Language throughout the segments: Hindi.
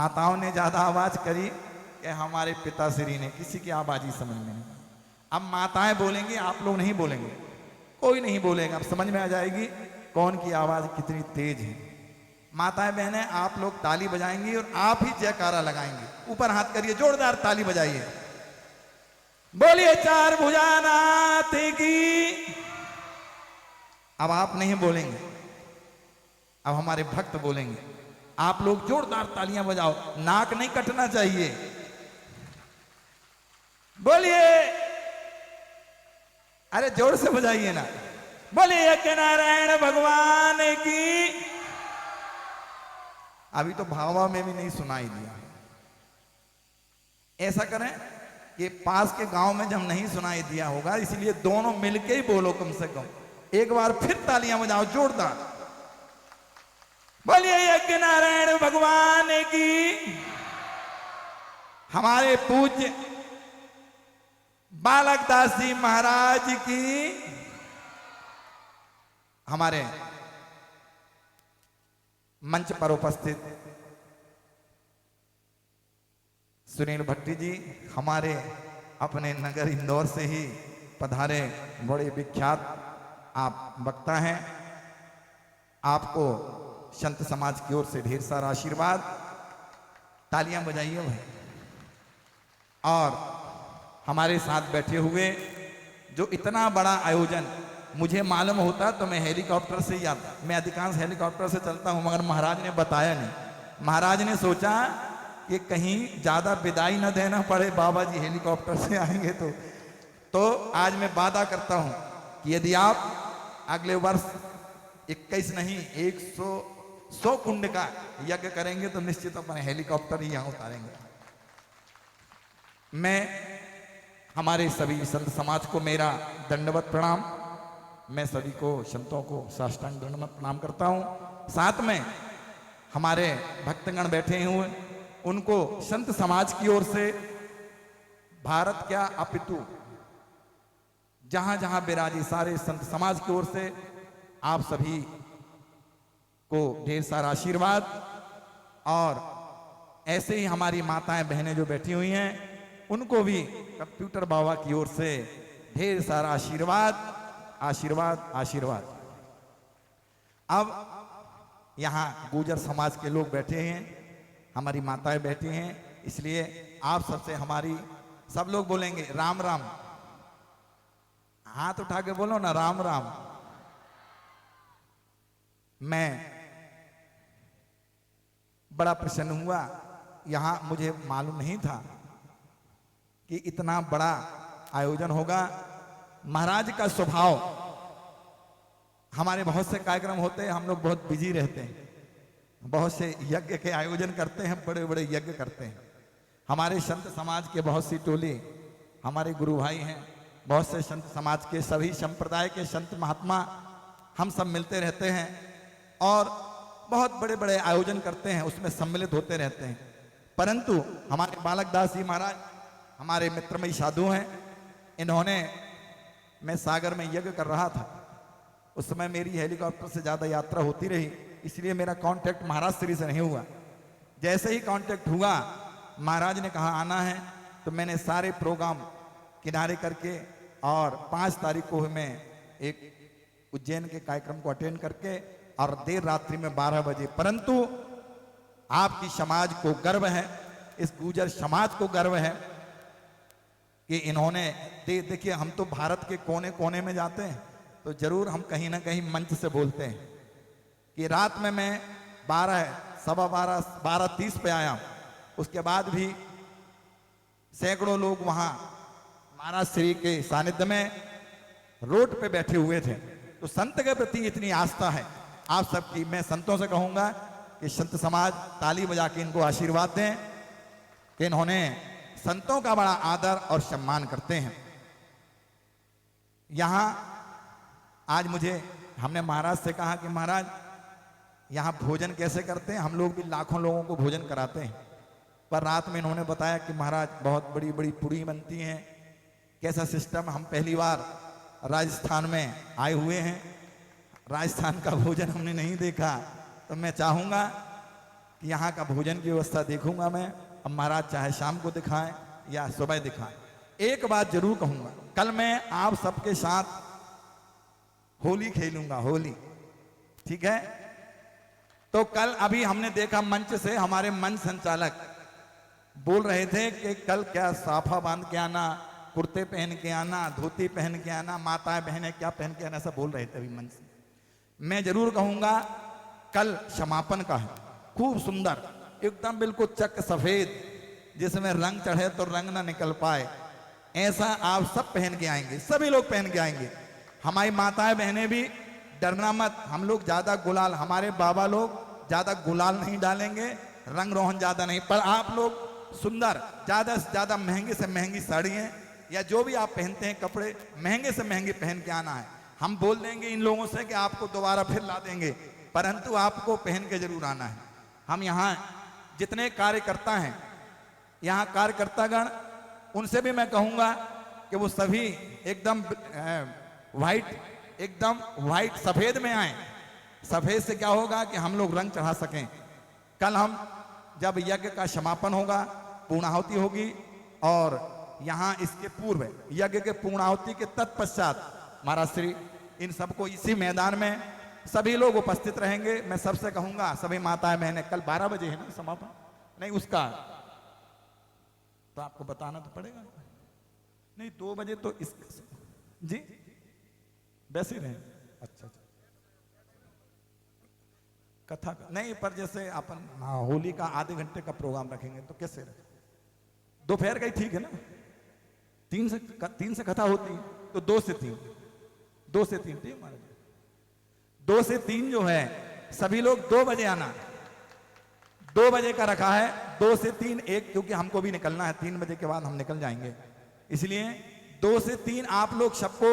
माताओं ने ज्यादा आवाज करी कि हमारे पिताश्री ने, किसी की आवाज ही समझ में नहीं। अब माताएं बोलेंगी, आप लोग नहीं बोलेंगे, कोई नहीं बोलेगा। अब समझ में आ जाएगी कौन की आवाज कितनी तेज है। माताएं बहनें, आप लोग ताली बजाएंगी और आप ही जयकारा लगाएंगे। ऊपर हाथ करिए, जोरदार ताली बजाइए, बोलिए चार भुजानाथ की। अब आप नहीं बोलेंगे, अब हमारे भक्त बोलेंगे। आप लोग जोरदार तालियां बजाओ, नाक नहीं कटना चाहिए। बोलिए, अरे जोर से बजाइए ना। बोलिए यज्ञ नारायण भगवान की। अभी तो भावा में भी नहीं सुनाई दिया। ऐसा करें कि पास के गांव में जब नहीं सुनाई दिया होगा, इसलिए दोनों मिलके ही बोलो कम से कम। एक बार फिर तालियां बजाओ जोरदार। बोलिए यज्ञ नारायण भगवान की। हमारे पूज्य बालक दास जी महाराज की। हमारे मंच पर उपस्थित सुनील भट्टी जी, हमारे अपने नगर इंदौर से ही पधारे बड़े विख्यात आप वक्ता हैं। आपको संत समाज की ओर से ढेर सारा आशीर्वाद। तालियां बजाइए भाई। और हमारे साथ बैठे हुए जो इतना बड़ा आयोजन, मुझे मालूम होता तो मैं हेलीकॉप्टर से ही आता। मैं अधिकांश हेलीकॉप्टर से चलता हूं, मगर महाराज ने बताया नहीं। महाराज ने सोचा कि कहीं ज्यादा विदाई न देना पड़े, बाबा जी हेलीकॉप्टर से आएंगे तो आज मैं वादा करता हूं कि यदि आप अगले वर्ष 21 नहीं 100 कुंड का यज्ञ करेंगे तो निश्चित अपने हेलीकॉप्टर ही यहां उतारेंगे। मैं हमारे सभी संत समाज को मेरा दंडवत प्रणाम। मैं सभी को, संतों को साष्टांग दंडवत प्रणाम करता हूं। साथ में हमारे भक्तगण बैठे हुए, उनको संत समाज की ओर से भारत क्या अपितु जहां जहां विराजी सारे संत समाज की ओर से आप सभी को ढेर सारा आशीर्वाद। और ऐसे ही हमारी माताएं बहनें जो बैठी हुई हैं, उनको भी कंप्यूटर बाबा की ओर से ढेर सारा आशीर्वाद, आशीर्वाद, आशीर्वाद। अब यहां गुर्जर समाज के लोग बैठे हैं, हमारी माताएं बैठी हैं, इसलिए आप सबसे हमारी, सब लोग बोलेंगे राम राम। हाथ उठा के बोलो ना, राम राम। मैं बड़ा प्रसन्न हुआ। यहां मुझे मालूम नहीं था कि इतना बड़ा आयोजन होगा। महाराज का स्वभाव, हमारे बहुत से कार्यक्रम होते हैं, हम लोग बहुत बिजी रहते हैं, बहुत से यज्ञ के आयोजन करते हैं, बड़े बड़े यज्ञ करते हैं। हमारे संत समाज के बहुत सी टोली, हमारे गुरु भाई हैं, बहुत से संत समाज के सभी संप्रदाय के संत महात्मा, हम सब मिलते रहते हैं और बहुत बड़े बड़े आयोजन करते हैं, उसमें सम्मिलित होते रहते हैं। परंतु हमारे बालक दास जी महाराज हमारे मित्रमयी साधु हैं। इन्होंने, मैं सागर में यज्ञ कर रहा था, उस समय मेरी हेलीकॉप्टर से ज्यादा यात्रा होती रही, इसलिए मेरा कांटेक्ट महाराज श्री से नहीं हुआ। जैसे ही कांटेक्ट हुआ, महाराज ने कहा आना है, तो मैंने सारे प्रोग्राम किनारे करके और 5 तारीख को मैं एक उज्जैन के कार्यक्रम को अटेंड करके और देर रात्रि में 12 बजे। परंतु आपकी समाज को गर्व है, इस गुर्जर समाज को गर्व है कि इन्होंने, देखिए हम तो भारत के कोने कोने में जाते हैं तो जरूर हम कहीं ना कहीं मंच से बोलते हैं कि रात में मैं 12:30 पे आया। उसके बाद भी सैकड़ों लोग वहां महाराज श्री के सानिध्य में रोड पे बैठे हुए थे। तो संत के प्रति इतनी आस्था है आप सबकी। मैं संतों से कहूंगा कि संत समाज ताली बजा के इनको आशीर्वाद दें कि इन्होंने संतों का बड़ा आदर और सम्मान करते हैं। यहां आज हमने महाराज से कहा कि महाराज यहाँ भोजन कैसे करते हैं, हम लोग भी लाखों लोगों को भोजन कराते हैं। पर रात में इन्होंने बताया कि महाराज बहुत बड़ी बड़ी पूड़ी बनती हैं, कैसा सिस्टम, हम पहली बार राजस्थान में आए हुए हैं, राजस्थान का भोजन हमने नहीं देखा। तो मैं चाहूँगा कि यहाँ का भोजन की व्यवस्था देखूंगा मैं। अब महाराज चाहे शाम को दिखाएं या सुबह दिखाएं, एक बात जरूर कहूंगा, कल मैं आप सबके साथ होली खेलूंगा, होली, ठीक है। तो कल अभी हमने देखा मंच से हमारे मंच संचालक बोल रहे थे कि कल क्या साफा बांध के आना, कुर्ते पहन के आना, धोती पहन के आना, माताएं बहनें क्या पहन के आना, ऐसा बोल रहे थे अभी मंच से। मैं जरूर कहूंगा कल समापन का है, खूब सुंदर एकदम बिल्कुल चक सफेद, जिसमें रंग चढ़े तो रंग ना निकल पाए, ऐसा आप सब पहन के आएंगे, सभी लोग पहन के आएंगे। हमारी माताएं बहनें भी डरना मत, हम लोग ज्यादा गुलाल, हमारे बाबा लोग ज्यादा गुलाल नहीं डालेंगे, रंग रोहन ज्यादा नहीं, पर आप लोग सुंदर ज्यादा से ज्यादा महंगे से महंगी साड़ियां या जो भी आप पहनते हैं कपड़े महंगे से महंगे पहन के आना है। हम बोल देंगे इन लोगों से कि आपको दोबारा फिर ला देंगे, परंतु आपको पहन के जरूर आना है। हम यहाँ जितने कार्यकर्ता हैं, यहाँ कार्यकर्तागण, उनसे भी मैं कहूंगा कि वो सभी एकदम व्हाइट, एकदम व्हाइट सफेद में आए। सफेद से क्या होगा कि हम लोग रंग चढ़ा सकें। कल हम जब यज्ञ का समापन होगा, पूर्णाहुति होगी, और यहाँ इसके पूर्व यज्ञ के पूर्णाहुति के तत्पश्चात महाराज श्री इन सबको इसी मैदान में सभी लोग उपस्थित रहेंगे। मैं सबसे कहूंगा सभी माताएं बहनें, कल 12 बजे है ना समापन, नहीं उसका तो आपको बताना तो पड़ेगा, नहीं 2 बजे तो इस जी वैसे रहे। अच्छा अच्छा, कथा का नहीं, पर जैसे अपन होली का आधे घंटे का प्रोग्राम रखेंगे तो कैसे रहे, दोपहर का ही ठीक है ना। 3 से कथा होती तो 2 से 3, 2 से 3 ठीक महाराज, 2 से 3 जो है सभी लोग 2 बजे आना, 2 बजे का रखा है, 2 से 3 1, क्योंकि हमको भी निकलना है, 3 बजे के बाद हम निकल जाएंगे, इसलिए 2 से 3 आप लोग सबको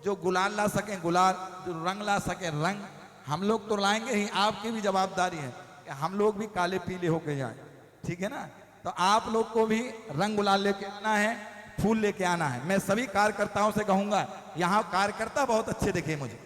जो गुलाल ला सकें गुलाल, जो रंग ला सकें रंग, हम लोग तो लाएंगे ही, आपकी भी जवाबदारी है कि हम लोग भी काले पीले होके जाएं, ठीक है ना। तो आप लोग को भी रंग गुलाल लेके आना है, फूल लेके आना है। मैं सभी कार्यकर्ताओं से कहूंगा, यहाँ कार्यकर्ता बहुत अच्छे दिखे मुझे,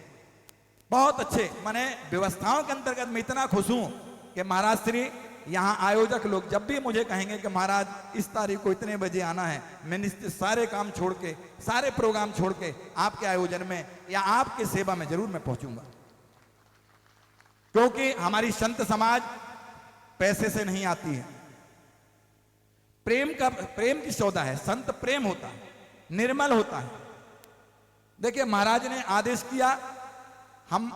बहुत अच्छे, माने व्यवस्थाओं के अंतर्गत मैं इतना खुश हूं कि महाराज श्री यहाँ आयोजक लोग जब भी मुझे कहेंगे कि महाराज इस तारीख को इतने बजे आना है, मैं निश्चित सारे काम छोड़ के, सारे प्रोग्राम छोड़ के आपके आयोजन में या आपके सेवा में जरूर मैं पहुंचूंगा, क्योंकि हमारी संत समाज पैसे से नहीं आती है, प्रेम की सौदा है, संत प्रेम होता है, निर्मल होता है। देखिए महाराज ने आदेश किया, हम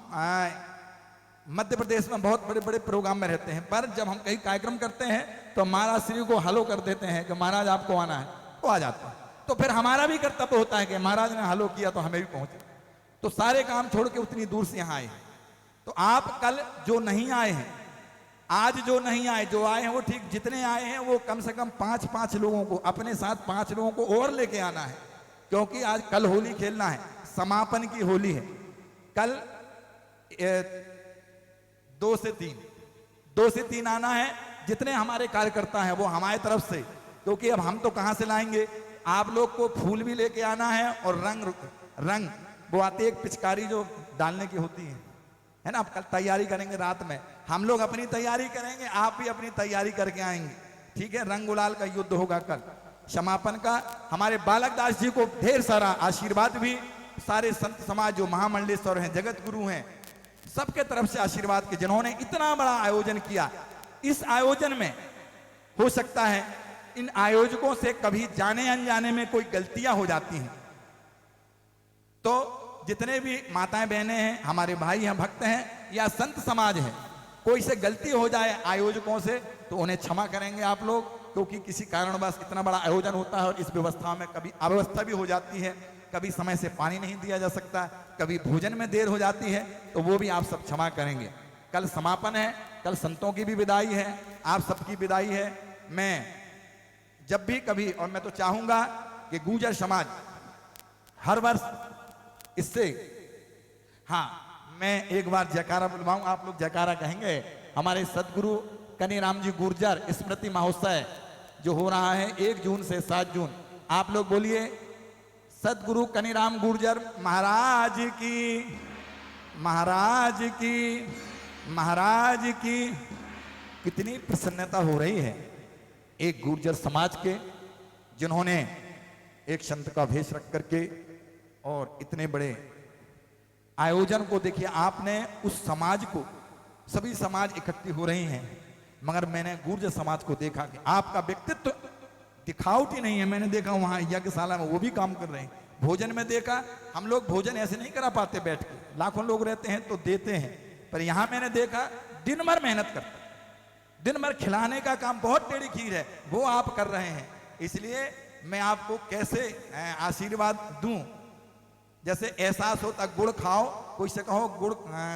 मध्य प्रदेश में बहुत बड़े बड़े प्रोग्राम में रहते हैं, पर जब हम कहीं कार्यक्रम करते हैं तो महाराज श्री को हलो कर देते हैं कि महाराज आपको आना है, वो आ जाता है। तो फिर हमारा भी कर्तव्य होता है कि महाराज ने हलो किया तो हमें भी पहुंचे, तो सारे काम छोड़ के उतनी दूर से यहाँ आए। तो आप कल जो नहीं आए हैं, आज जो नहीं आए, जो आए हैं वो ठीक, जितने आए हैं वो कम से कम 5-5 लोगों को अपने साथ 5 लोगों को और लेके आना है, क्योंकि आज कल होली खेलना है, समापन की होली है। कल 2 से 3 आना है, जितने हमारे कार्यकर्ता हैं वो हमारे तरफ से, क्योंकि अब हम तो कहां से लाएंगे, आप लोग को फूल भी लेके आना है और रंग वो आती है एक पिचकारी जो डालने की होती है ना। आप कल तैयारी करेंगे, रात में हम लोग अपनी तैयारी करेंगे, आप भी अपनी तैयारी करके आएंगे, ठीक है। रंग गुलाल का युद्ध होगा कल समापन का। हमारे बालक दास जी को ढेर सारा आशीर्वाद भी सारे संत समाज जो महामंडलेश्वर हैं, जगत गुरु हैं, सबके तरफ से आशीर्वाद के, जिन्होंने इतना बड़ा आयोजन किया। इस आयोजन में हो सकता है इन आयोजकों से कभी जाने अनजाने में कोई गलतियां हो जाती हैं, तो जितने भी माताएं बहनें हैं, हमारे भाई हैं, भक्त हैं या संत समाज है, कोई से गलती हो जाए आयोजकों से तो उन्हें क्षमा करेंगे आप लोग, क्योंकि किसी कारणवश इतना बड़ा आयोजन होता है और इस व्यवस्था में कभी अव्यवस्था भी हो जाती है, कभी समय से पानी नहीं दिया जा सकता, कभी भोजन में देर हो जाती है, तो वो भी आप सब क्षमा करेंगे। कल समापन है, कल संतों की भी विदाई है, आप सबकी विदाई है। मैं जब भी कभी, और मैं तो चाहूंगा कि गुर्जर समाज हर वर्ष इससे, हाँ मैं एक बार जयकारा बुलवाऊं, आप लोग जयकारा कहेंगे। हमारे सदगुरु कनीराम जी गुर्जर स्मृति महोत्सव जो हो रहा है 1 जून से 7 जून, आप लोग बोलिए सदगुरु कनीराम गुर्जर महाराज की, महाराज की, महाराज की। कितनी प्रसन्नता हो रही है एक गुर्जर समाज के, जिन्होंने एक संत का भेष रख करके और इतने बड़े आयोजन को, देखिए आपने उस समाज को, सभी समाज इकट्ठी हो रही हैं, मगर मैंने गुर्जर समाज को देखा कि आपका व्यक्तित्व दिखावटी नहीं है। मैंने देखा वहां यज्ञशाला में वो भी काम कर रहे हैं। भोजन में देखा, हम लोग भोजन ऐसे नहीं करा पाते बैठ के, लाखों लोग रहते हैं तो देते हैं, पर यहां मैंने देखा दिन भर मेहनत करते, दिन भर खिलाने का काम, बहुत टेढ़ी खीर है वो आप कर रहे हैं। इसलिए मैं आपको कैसे आशीर्वाद दूं, जैसे एहसास होता गुड़ खाओ, कोई से कहो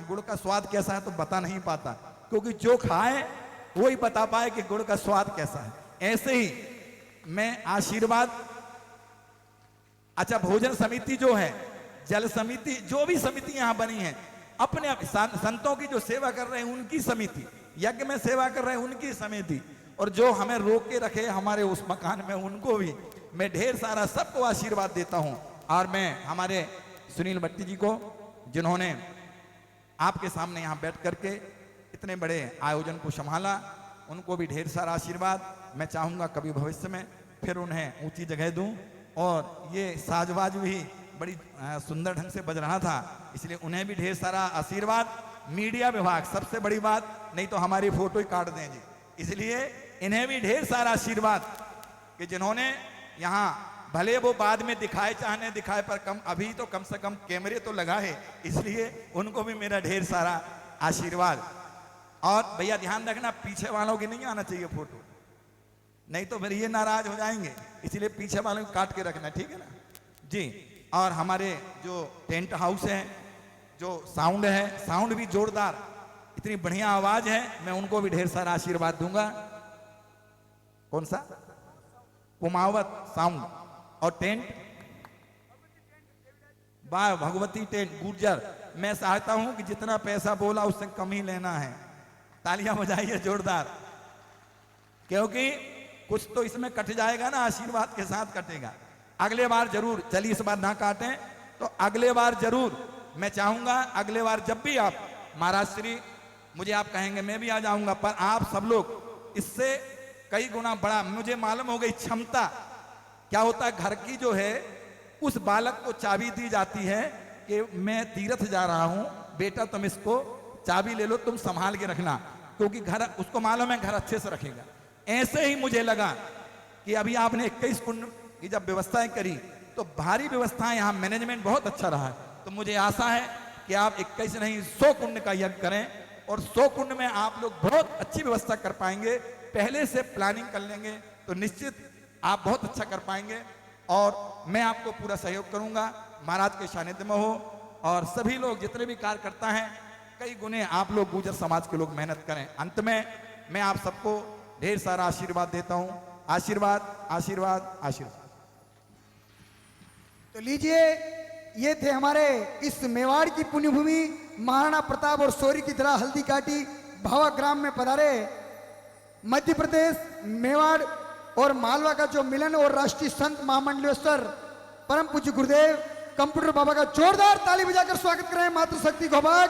गुड़ का स्वाद कैसा है तो बता नहीं पाता, क्योंकि जो खाए वो ही बता पाए कि गुड़ का स्वाद कैसा है। ऐसे ही मैं आशीर्वाद, अच्छा भोजन समिति जो है, जल समिति, जो भी समिति यहां बनी है, अपने संतों की जो सेवा कर रहे हैं उनकी समिति, यज्ञ में सेवा कर रहे हैं उनकी समिति, और जो हमें रोक के रखे हमारे उस मकान में उनको भी मैं ढेर सारा सबको आशीर्वाद देता हूं। और मैं हमारे सुनील भट्टी जी को, जिन्होंने आपके सामने यहां बैठ करके इतने बड़े आयोजन को संभाला, उनको भी ढेर सारा आशीर्वाद। मैं चाहूंगा कभी भविष्य में फिर उन्हें ऊंची जगह दूं। और ये साजबाज भी बड़ी सुंदर ढंग से बज रहा था, इसलिए उन्हें भी ढेर सारा आशीर्वाद। मीडिया विभाग सबसे बड़ी बात, नहीं तो हमारी फोटो ही काट देंगे, इसलिए इन्हें भी ढेर सारा आशीर्वाद कि जिन्होंने यहाँ, भले वो बाद में दिखाए चाहे दिखाए, पर अभी तो कम से कम कैमरे तो लगाए, इसलिए उनको भी मेरा ढेर सारा आशीर्वाद। और भैया ध्यान रखना, पीछे वालों की नहीं आना चाहिए फोटो, नहीं तो फिर ये नाराज हो जाएंगे, इसलिए पीछे वालों को काट के रखना, ठीक है ना जी। और हमारे जो टेंट हाउस है, जो साउंड है, साउंड भी जोरदार, इतनी बढ़िया आवाज है, मैं उनको भी ढेर सारा आशीर्वाद दूंगा। कौन सा? कुमावत साउंड। और टेंट भगवती टेंट गुर्जर, मैं चाहता हूं कि जितना पैसा बोला उससे कम ही लेना है। तालियां बजाइए जोरदार, क्योंकि कुछ तो इसमें कट जाएगा ना, आशीर्वाद के साथ कटेगा। अगले बार जरूर, चलिए इस बार ना काटें तो अगले बार जरूर मैं चाहूंगा, अगले बार जब भी आप महाराज श्री मुझे आप कहेंगे मैं भी आ जाऊंगा, पर आप सब लोग इससे कई गुना बड़ा, मुझे मालूम हो गई क्षमता क्या होता है। घर की जो है उस बालक को चाबी दी जाती है कि मैं तीर्थ जा रहा हूं, बेटा तुम इसको चाबी ले लो, तुम संभाल के रखना, क्योंकि घर, उसको मालूम है घर अच्छे से रखेगा। ऐसे ही मुझे लगा कि अभी आपने 21 कुंड की जब व्यवस्थाएं करी तो भारी व्यवस्थाएं, यहाँ मैनेजमेंट बहुत अच्छा रहा है, तो मुझे आशा है कि आप 21 नहीं 100 कुंड का यज्ञ करें, और 100 कुंड में आप लोग बहुत अच्छी व्यवस्था कर पाएंगे। पहले से प्लानिंग कर लेंगे तो निश्चित आप बहुत अच्छा कर पाएंगे, और मैं आपको पूरा सहयोग करूंगा। महाराज के सानिध्य में हो, और सभी लोग जितने भी कार्यकर्ता हैं, कई गुने आप लोग गुर्जर समाज के लोग मेहनत करें। अंत में मैं आप सबको ढेर सारा आशीर्वाद देता हूं। आशीर्वाद आशीर्वाद आशीर्वाद। तो लीजिए, ये थे हमारे इस मेवाड़ की पुण्यभूमि महाराणा प्रताप और शौर्य की तरह हल्दी काटी भावा ग्राम में पधारे मध्य प्रदेश, मेवाड़ और मालवा का जो मिलन और राष्ट्रीय संत महामंडलेश्वर परम पूज्य गुरुदेव कंप्यूटर बाबा का जोरदार ताली बजाकर स्वागत करें। मातृशक्ति को भाग